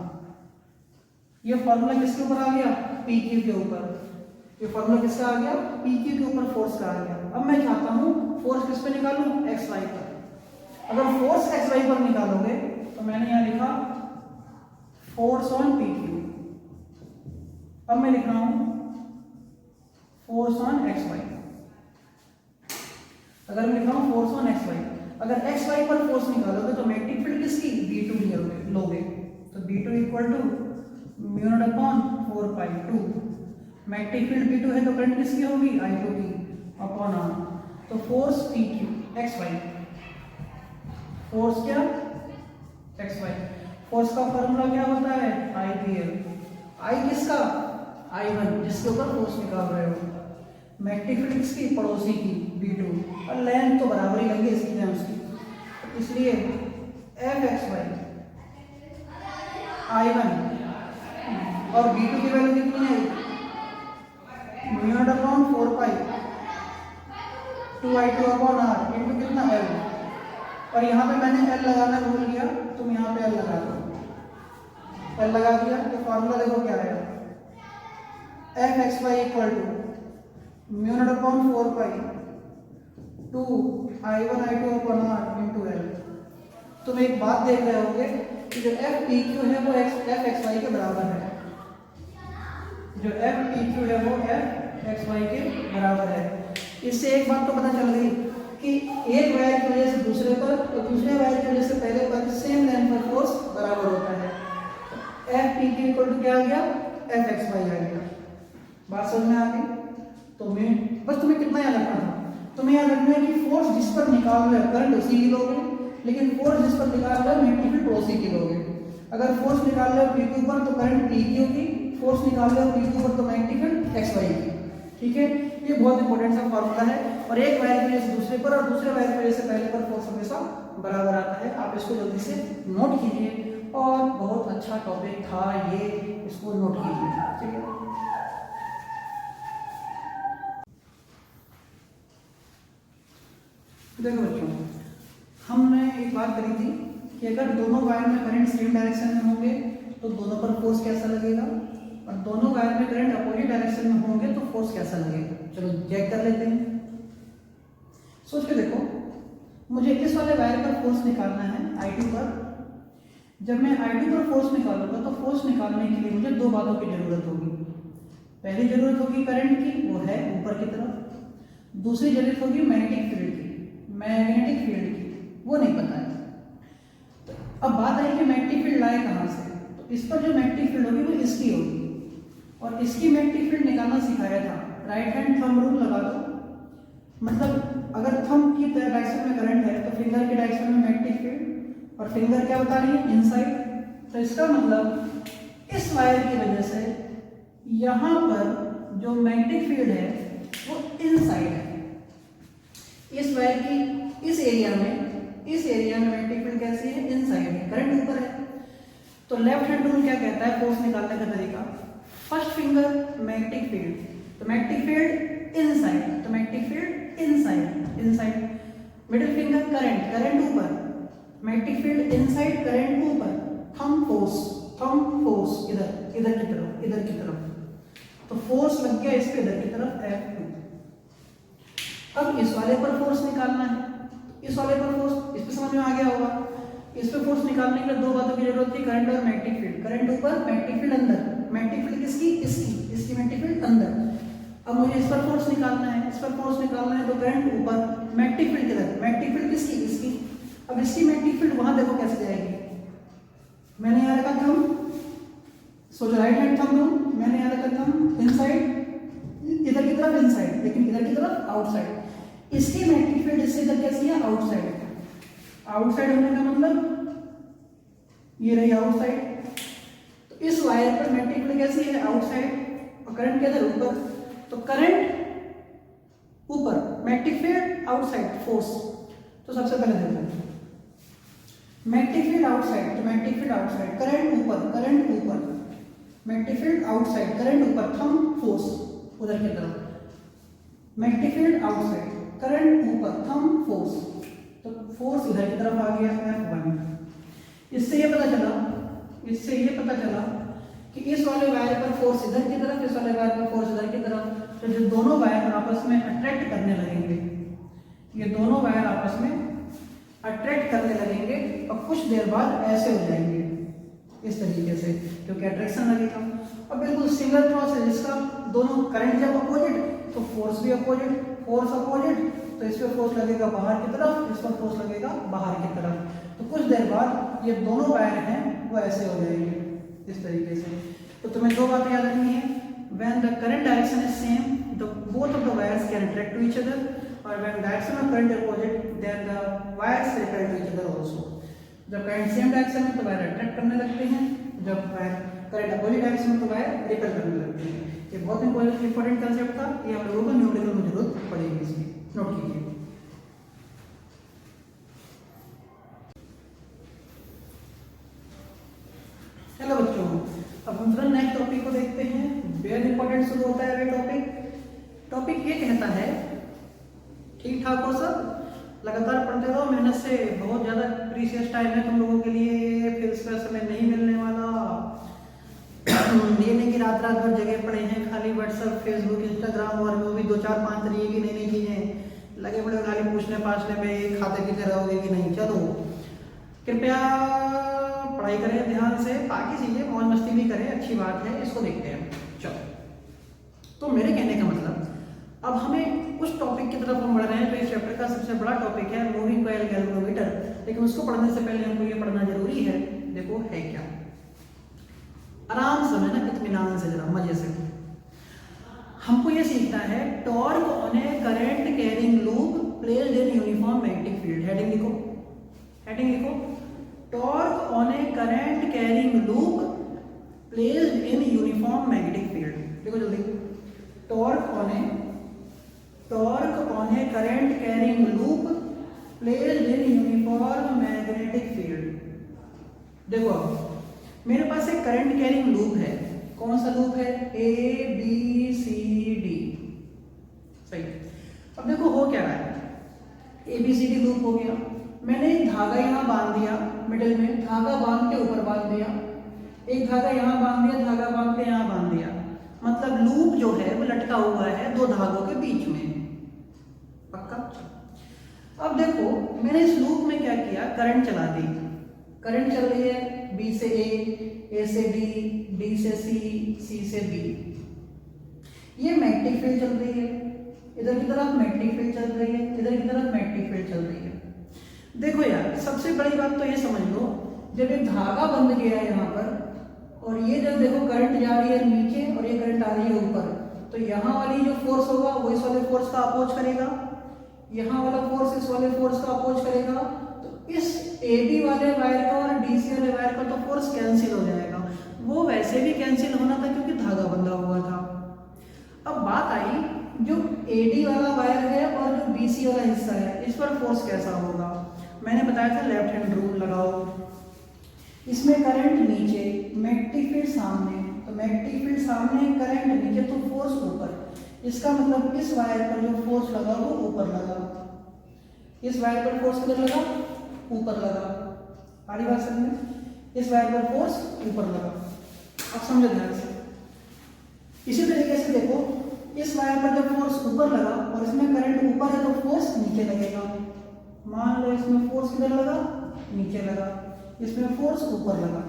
ये फॉर्मूला किसके ऊपर आ गया, PQ के ऊपर। ये फॉर्मूला किसका आ गया, PQ के ऊपर फोर्स का आ गया। अब मैं चाहता हूं फोर्स किस पे निकालूं, XY पर। अगर फोर्स XY पर निकालोगे तो मैंने यहां लिखा फोर्स ऑन PQ। अब मैं लिख रहा हूं फोर्स ऑन XY। अगर मैं लिख रहा हूं फोर्स ऑन XY, अगर XY पर फोर्स निकालोगे तो मैग्नेटिक फील्ड किसकी, B2 लोगे, तो B2 = μ0/4 4 पाई 2, मैग्नेटिक फील्ड P2 है तो करंट किसकी होगी I2 की अपॉन R। तो फोर्स PQ XY, फोर्स क्या XY, फोर्स का फॉर्मूला क्या होता है IPL, I किसका I1 जिसके ऊपर फोर्स निकाल रहे हो, मैग्नेटिक फील्ड किसकी पड़ोसी की B2, और लेंथ तो बराबर ही लगी इसकी टर्म्स की, इसलिए FXY I1 और B2 की वैल्यू कितनी है म्यू अपॉन 4 पाई 2I2 अपॉन R इनटू कितना L, और यहाँ पे मैंने L लगाना भूल गया, तुम यहाँ पे L लगा दो, L लगा दिया तो फॉर्मूला देखो क्या आएगा, FXY equal to mu naught upon 4 pi 2I1 I2 upon R into L। तुम एक बात देख रहे होगे कि जो FPQ है वो FXY के बराबर है, जो FPQ है वो FXY के बराबर है। इससे एक बात तो पता चल गई कि एक वायर की वजह से दूसरे पर और दूसरे वायर की वजह से पहले पर सेम लाइन पर फोर्स बराबर होता है। FPQ इक्वल टू क्या आ गया FXY आ गया। बात समझ में आ गई? तो मैं बस तुम्हें कितना याद रखना था, तुम्हें याद रखना है कि फोर्स जिस पर निकाल रहे हो करंट उसी की लोगे, लेकिन फोर्स जिस पर निकाल रहे हो मैग्नेटिक फील्ड पड़ोसी की लोगे। अगर फोर्स निकाल रहे हो PQ पर तो करंट PQ की, फोर्स निकाल रहे हो PQ पर तो मैग्नेटिक फील्ड XY की। ठीक है, ये बहुत इंपॉर्टेंट सा फॉर्मूला है, और एक वायर की वजह से दूसरे पर और दूसरे वायर की वजह से पहले पर फोर्स हमेशा बराबर आता है। आप इसको जल्दी से नोट कीजिए, और बहुत अच्छा टॉपिक था ये, इसको नोट कीजिए। ठीक है, देखो बच्चों, हमने एक बात करी थी कि अगर दोनों वायर में करंट सेम डायरेक्शन में होंगे तो दोनों पर फोर्स कैसा लगेगा, और दोनों वायर में करंट अपोजिट डायरेक्शन में होंगे तो फोर्स कैसा लगेगा। चलो चेक कर लेते हैं, सोच के देखो। मुझे इस वाले वायर पर फोर्स निकालना है I2 पर। जब मैं I2 पर फोर्स निकालूंगा तो फोर्स निकालने के लिए मुझे दो बातों की जरूरत होगी। पहली जरूरत होगी करंट की, वो है ऊपर की तरफ। दूसरी जरूरत होगी मैग्नेटिक फील्ड की, मैग्नेटिक फील्ड की वो नहीं पता है। तो अब बात आई कि मैग्नेटिक फील्ड लाए कहाँ से, तो इस पर जो मैग्नेटिक फील्ड होगी वो इसकी होगी, और इसकी मैग्नेटिक फील्ड निकालना सिखाया था। राइट हैंड थंब रूल लगा दो, मतलब अगर थंब की डायरेक्शन में करंट है तो फिंगर की डायरेक्शन में मैग्नेटिक फील्ड, और फिंगर क्या बता रही है इनसाइड। तो इसका मतलब इस वायर की वजह से यहाँ पर जो मैग्नेटिक फील्ड है वो इनसाइड है। इस वायर की इस एरिया में मैग्नेटिक फील्ड कैसी है, इनसाइड है, करंट ऊपर है। तो लेफ्ट हैंड रूल क्या कहता है फोर्स निकालने का तरीका, फर्स्ट फिंगर मैग्नेटिक फील्ड, तो मैग्नेटिक फील्ड इनसाइड, तो magnetic field inside, middle finger current ऊपर, मैग्नेटिक फील्ड इनसाइड, करंट ऊपर, थंब फोर्स इधर की तरफ, तो फोर्स लग गया इस पे इधर की तरफ F2। अब इस वाले पर फोर्स निकालना है, इस वाले पर फोर्स, इस पे समझ में आ गया होगा। इस पे फोर्स निकालने के लिए दो बातों की जरूरत थी, करंट और मैग्नेटिक फील्ड। करंट ऊपर, मैग्नेटिक फील्ड अंदर। मैग्नेटिक फील्ड किसकी, इसकी मैग्नेटिक फील्ड अंदर। अब मुझे इस पर फोर्स निकालना है, तो करंट ऊपर, मैग्नेटिक फील्ड किधर, मैग्नेटिक फील्ड किसकी, इसकी। अब इसकी मैग्नेटिक फील्ड वहां देखो कैसे जाएगी, मैंने यहाँ रखा थंब, सो जो राइट हैंड थंब दूं, मैंने यहाँ रखा थंब इनसाइड, इधर की तरफ इनसाइड, लेकिन इधर की तरफ आउटसाइड। इसकी मैग्नेटिक फील्ड इससे इधर कैसी है, आउटसाइड। आउटसाइड होने का मतलब ये रही आउटसाइड। तो इस वायर पर मैग्नेटिक फील्ड कैसी है, आउटसाइड, और करंट किधर, ऊपर। तो करंट ऊपर, मैग्नेटिक फील्ड आउटसाइड, फोर्स। तो सबसे पहले देखते हैं मैग्नेटिक फील्ड आउटसाइड, तो मैग्नेटिक फील्ड आउटसाइड, करंट ऊपर, मैग्नेटिक फील्ड आउटसाइड, करंट ऊपर, थंब फोर्स उधर की तरफ, मैग्नेटिक फील्ड आउटसाइड, करंट ऊपर, थंब फोर्स, तो फोर्स इधर की तरफ आ गया F1। इससे ये पता चला कि इस वाले वायर पर फोर्स इधर की तरफ, इस वाले वायर पर फोर्स इधर की तरफ, तो जो दोनों वायर आपस में अट्रैक्ट करने लगेंगे, ये दोनों वायर आपस में अट्रैक्ट करने लगेंगे, और कुछ देर बाद ऐसे हो जाएंगे इस तरीके से, क्योंकि अट्रैक्शन लगेगा। और बिल्कुल सिंगल क्रॉस है जिसका दोनों करंट जब अपोजिट तो फोर्स भी अपोजिट, तो इस पर फोर्स लगेगा बाहर की तरफ, इस पर फोर्स लगेगा बाहर की तरफ। तो कुछ देर बाद ये दोनों वायर हैं वो ऐसे हो जाएंगे इस तरीके से। तो तुम्हें दो बातें याद रखनी है, when the current direction is same the both of the wires can attract to each other, और when direction of current opposite then the wires repel to each other also. जब करंट सेम डायरेक्शन में तो वायर अट्रैक्ट करने लगते हैं, जब वायर करंट अपोजिट डायरेक्शन में तो वायर रिपेल करने लगते हैं। ये बहुत इंपॉर्टेंट कंसेप्ट था, ये आप लोगों को न्यूमेरिकल में जरूरत पड़ेगी, इसकी नोट कीजिए। हेलो बच्चों, अब हम तुरंत नेक्स्ट टॉपिक को देखते हैं। वेरी इंपॉर्टेंट शुरू होता है ये टॉपिक ये कहता है, ठीक ठाक हो सब, लगातार पढ़ते रहो, मेहनत से, बहुत ज़्यादा प्रीशियस टाइम है तुम लोगों के लिए, फिर इसका समय नहीं मिलने वाला। ये नहीं कि रात भर जगह पड़े हैं खाली व्हाट्सएप, फेसबुक, इंस्टाग्राम और वो भी 2-4-5 तरीके की नई नई चीज़ें लगे पड़े खाली पूछने पाछने में, खाते पीते रहोगे कि नहीं। चलो कृपया पढ़ाई करें ध्यान से, बाकी चीज़ें मौज मस्ती भी करें, अच्छी बात है, इसको देखते हैं। चलो, तो मेरे कहने का मतलब अब हमें उस टॉपिक की तरफ हम बढ़ रहे हैं। तो इस चैप्टर का सबसे बड़ा टॉपिक है मूविंग कॉइल गैल्वेनोमीटर, लेकिन उसको पढ़ने से पहले हमको ये पढ़ना जरूरी है। देखो है क्या, आराम से ना, इत्मीनान से, जरा मजे से हमको ये सीखना है। Torque on A current carrying loop placed in uniform magnetic field. Heading लिखो, हेडिंग लिखो, torque on A current carrying loop placed in uniform magnetic field. देखो जल्दी, torque on A current carrying loop placed in uniform magnetic field. देखो मेरे पास एक करंट कैरिंग लूप है, कौन सा लूप है, ABCD, सही। अब देखो हो क्या रहा है, ABCD लूप हो गया, मैंने एक धागा यहाँ बांध दिया, मिडिल में धागा बांध के ऊपर बांध दिया, एक धागा यहाँ बांध दिया, धागा बांध के यहाँ बांध दिया, मतलब लूप जो है वो लटका हुआ है दो धागों के बीच में, पक्का। अब देखो मैंने इस लूप में क्या किया, करंट चला दी, करंट चल रही है B से A से D से C से B। ये मैग्नेटिक फील्ड चल रही है, इधर की तरफ मैग्नेटिक फील्ड चल रही है, इधर की तरफ मैग्नेटिक फील्ड चल रही है। देखो यार, सबसे बड़ी बात तो ये समझ लो, जब एक धागा बंध गया है यहाँ पर, और ये जब देखो करंट जा रही है नीचे और ये करंट आ रही है ऊपर, तो यहाँ वाली जो फोर्स होगा वो इस वाले फोर्स का अपोज करेगा, यहाँ वाला फोर्स इस वाले फोर्स का अपोज करेगा। तो इस AB वाले वायर का और DC वाले वायर का तो फोर्स कैंसिल हो जाएगा, वो वैसे भी कैंसिल होना था क्योंकि धागा बंधा हुआ था। अब बात आई जो AD वाला वायर है और जो BC वाला हिस्सा है, इस पर फोर्स कैसा होगा। मैंने बताया था लेफ्ट हैंड रूल लगाओ, इसमें करंट नीचे, मैग्नेटिक फील्ड सामने, तो मैग्नेटिक फील्ड सामने, करंट नीचे, तो फोर्स ऊपर। इसका मतलब इस वायर पर जो फोर्स लगा वो ऊपर लगा, इस वायर पर फोर्स किधर लगा, ऊपर लगा। आड़ी बात समझ में, इस वायर पर फोर्स ऊपर लगा। अब समझो ध्यान से, इसी तरीके से देखो इस वायर पर जब फोर्स ऊपर लगा और इसमें करंट ऊपर है तो फोर्स नीचे लगेगा। मान लो इसमें फोर्स किधर लगा, नीचे लगा, इसमें फोर्स ऊपर लगा।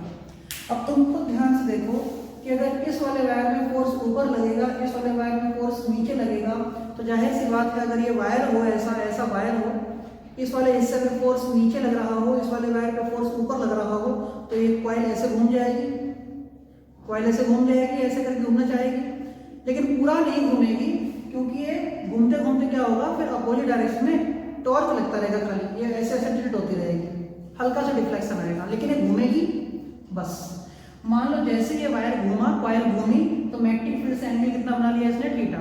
अब तुम खुद ध्यान से देखो कि अगर इस वाले वायर में फोर्स ऊपर लगेगा, इस वाले वायर में फोर्स नीचे लगेगा, तो जाहिर सी बात है अगर ये वायर हो, ऐसा वायर हो, इस वाले हिस्से पे फोर्स नीचे लग रहा हो, इस वाले वायर पे फोर्स ऊपर लग रहा हो, तो ये कॉइल ऐसे घूम जाएगी, कॉइल ऐसे घूम जाएगी, ऐसे करके घूमना चाहेगी, लेकिन पूरा नहीं घूमेगी, क्योंकि ये घूमते घूमते क्या होगा, फिर अपोजिट डायरेक्शन में टॉर्क लगता रहेगा खाली, ये ऐसे ऐसे टिल्ट होती रहेगी, हल्का सा डिफ्लेक्शन आएगा, लेकिन ये घूमेगी बस। मान लो जैसे ये वायर घूमा, कॉइल घूमी, तो मैग्नेटिक फील्ड से एंगल कितना बना लिया इसने, थीटा।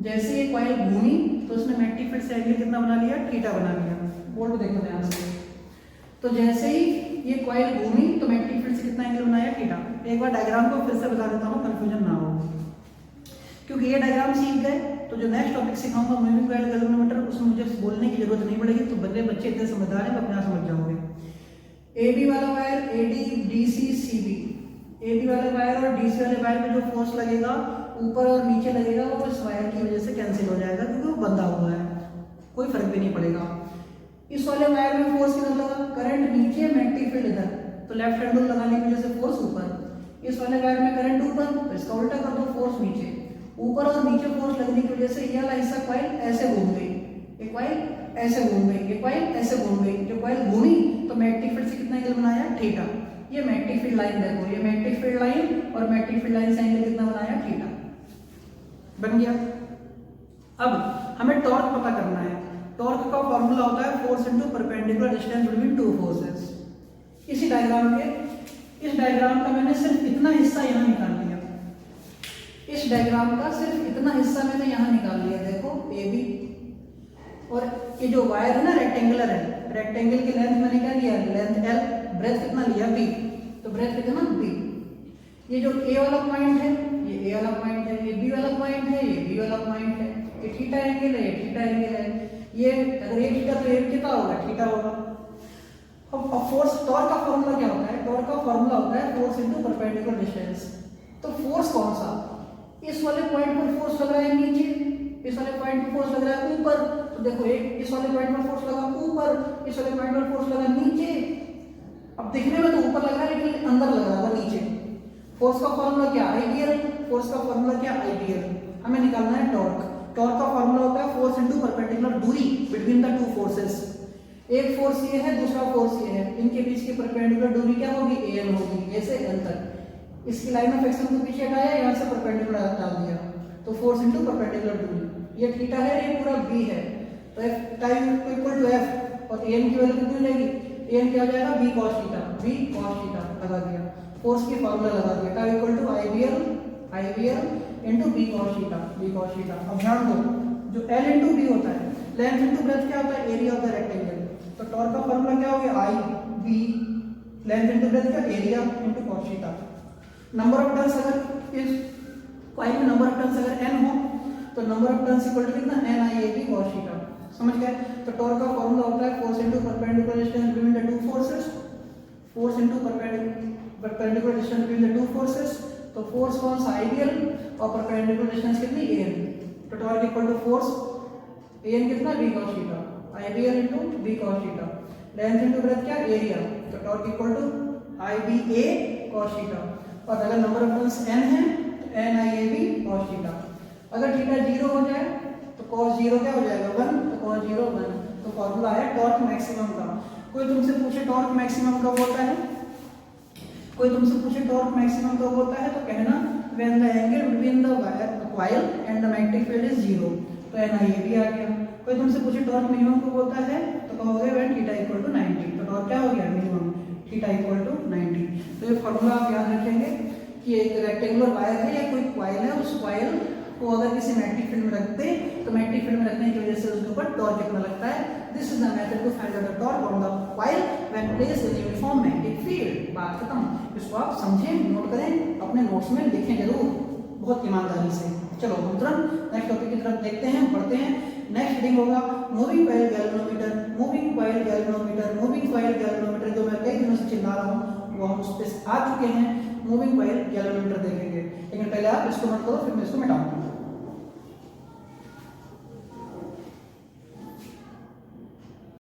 जैसे ये कॉइल घूमी तो इसने मैग्नेटिक फील्ड से एंगल कितना बना लिया, थीटा बना लिया। बोर्ड को देखो ध्यान से, तो जैसे ही ये कॉइल घूमी तो मैग्नेटिक फील्ड से कितना एंगल बनाया, थीटा। एक बार डायग्राम को फिर से बता देता हूँ, कंफ्यूजन ना हो, क्योंकि ये डायग्राम सीख गए तो जो नेक्स्ट टॉपिक सिखाऊंगा मूविंग कॉइल गैल्वेनोमीटर, उसमें मुझे बोलने की जरूरत नहीं पड़ेगी, तो बच्चे इतने समझदार हैं, अपने आप समझ जाओगे। AB वाला wire AD DC CB, AB वाले वायर और DC वाले वायर में जो फोर्स लगेगा ऊपर और नीचे लगेगा, वो इस वायर की वजह से कैंसिल हो जाएगा, क्योंकि वो बंधा हुआ है, कोई फर्क भी नहीं पड़ेगा। इस वाले वायर में फोर्स किधर लगा, करंट नीचे, मैग्नेटिक फील्ड इधर, तो लेफ्ट हैंड रूल लगाने की वजह से फोर्स ऊपर। इस वाले वायर में करंट ऊपर, तो इसका उल्टा कर दो, फोर्स नीचे। ऊपर और नीचे फोर्स लगने की वजह से ये वाला हिस्सा कॉइल ऐसे घूम गई, ये कॉइल ऐसे घूम गई, ये कॉइल ऐसे घूम गई। जो कॉइल घूमी तो मैग्नेटिक फील्ड से कितना एंगल बनाया, थीटा। ये मैग्नेटिक फील्ड लाइन देखो, ये मैग्नेटिक फील्ड लाइन और मैग्नेटिक फील्ड लाइन से एंगल कितना बनाया, थीटा बन गया। अब हमें टॉर्क पता करना है। टॉर्क का फॉर्मूला होता है force into perpendicular distance between two forces. इसी डायग्राम के, इस डायग्राम का मैंने सिर्फ इतना हिस्सा यहाँ निकाल लिया, इस डायग्राम का सिर्फ इतना हिस्सा मैंने यहाँ निकाल लिया, देखो ए बी, और ये जो वायर है ना रेक्टेंगुलर है, रेक्टेंगल की लेंथ मैंने क्या लिया, लेंथ एल, ब्रेथ कितना लिया बी, तो ब्रेथ कितना बी। ये जो ए वाला पॉइंट है, ये ए वाला पॉइंट है, ये बी वाला पॉइंट है, ये बी वाला पॉइंट है, ये थीटा एंगल है, ये थीटा एंगल है, ये अगर एक थीटा तो एक कितना होगा, थीटा होगा। अब फोर्स, टॉर्क का फॉर्मूला क्या होता है, टॉर्क का फॉर्मूला होता है फोर्स इनटू परपेंडिकुलर डिस्टेंस। तो फोर्स कौन सा, इस वाले पॉइंट पर फोर्स लग रहा है नीचे, इस वाले पॉइंट पर फोर्स लग रहा है ऊपर, तो देखो एक इस वाले पॉइंट पर फोर्स लगा ऊपर, इस वाले पॉइंट पर फोर्स लगा नीचे। अब दिखने में तो ऊपर लग रहा है लेकिन अंदर लग रहा है नीचे। फोर्स का फॉर्मूला क्या, आइडियल, फोर्स का फॉर्मूला क्या, आइडियल। हमें निकालना है टॉर्क। टॉर्क का फॉर्मूला होता है फोर्स इनटू परपेंडिकुलर दूरी बिटवीन द टू फोर्सेस। एक फोर्स ये है, दूसरा फोर्स ये है, इनके बीच की परपेंडिकुलर दूरी क्या होगी, एन होगी, ए से एन तक। इसकी लाइन ऑफ एक्शन को पीछे हटाया, यहाँ से परपेंडिकुलर डाल दिया, तो फोर्स इनटू परपेंडिकुलर दूरी। ये थीटा है, ये पूरा बी है, तो F time equal to F, और एन की वैल्यू कितनी हो जाएगी, एन क्या हो जाएगा, B cos theta, B cos theta लगा दिया, फोर्स की फॉर्मूला लगा दिया, time equal to I into B cos theta, B cos theta. अब ध्यान दो, जो एल इनटू बी होता है, लेंथ इनटू ब्रेथ क्या होता है, एरिया ऑफ द रेक्टेंगल। तो टॉर्क का फॉर्मूला क्या हो गया, I B, length into breadth का area into cos theta. Number of turns, अगर इस कॉइल में नंबर ऑफ टर्न्स अगर n हो, तो number of turns equal to कितना, n I A B cos theta. समझ गए। तो टॉर्क का फॉर्मूला होता है force into perpendicular distance between the two forces, force into perpendicular distance between the two forces. तो फोर्स कौन सा, आइडियल, और परपेंडिकुलर डिस्टेंस कितनी, an। तो torque equal to force an कितना, b cos theta, IBL into b cos theta. Length into breadth क्या, एरिया, तो torque equal to IBA cos theta. और अगर नंबर ऑफ टर्न्स n है तो n IAB cos थीटा। अगर थीटा 0 हो जाए तो cos 0 क्या हो जाएगा, 1, तो cos 0 1। तो फॉर्मूला है टॉर्क मैक्सिमम का। कोई तुमसे पूछे टॉर्क मैक्सिमम कब होता है, कोई तुमसे पूछे टॉर्क मैक्सिमम कब होता है, तो कहना when the angle between the coil and the magnetic field is 0, तो NIAB आ गया। कोई तुमसे पूछे टॉर्क मिनिमम कब होता है, तो कहोगे व्हेन थीटा इक्वल टू 90, तो टॉर्क क्या हो गया, मिनिमम, थीटा इक्वल टू 90। तो ये फॉर्मूला आप याद रखेंगे कि एक रेक्टेंगुलर वायर है या कोई कॉइल है, उस कॉइल को अगर किसी मैग्नेटिक फील्ड में रखते तो मैग्नेटिक फील्ड में रखने की वजह से उसके ऊपर टॉर्क कितना लगता है। This is the method to find out the torque on the coil when placed in uniform magnetic field. बात खत्म। इसको आप समझें, नोट करें, अपने नोट्स में लिखें जरूर, बहुत ईमानदारी से। चलो हम तुरंत नेक्स्ट टॉपिक की तरफ देखते हैं, पढ़ते हैं। नेक्स्ट रीडिंग होगा moving coil galvanometer, moving coil galvanometer, moving coil galvanometer, जो मैं कई दिनों से चिल्ला रहा हूँ वो हम उस पर आ चुके हैं। मूविंग कॉइल गैल्वेनोमीटर देखेंगे, लेकिन पहले आप इसको नोट करो, फिर मैं इसको मिटाऊंगा।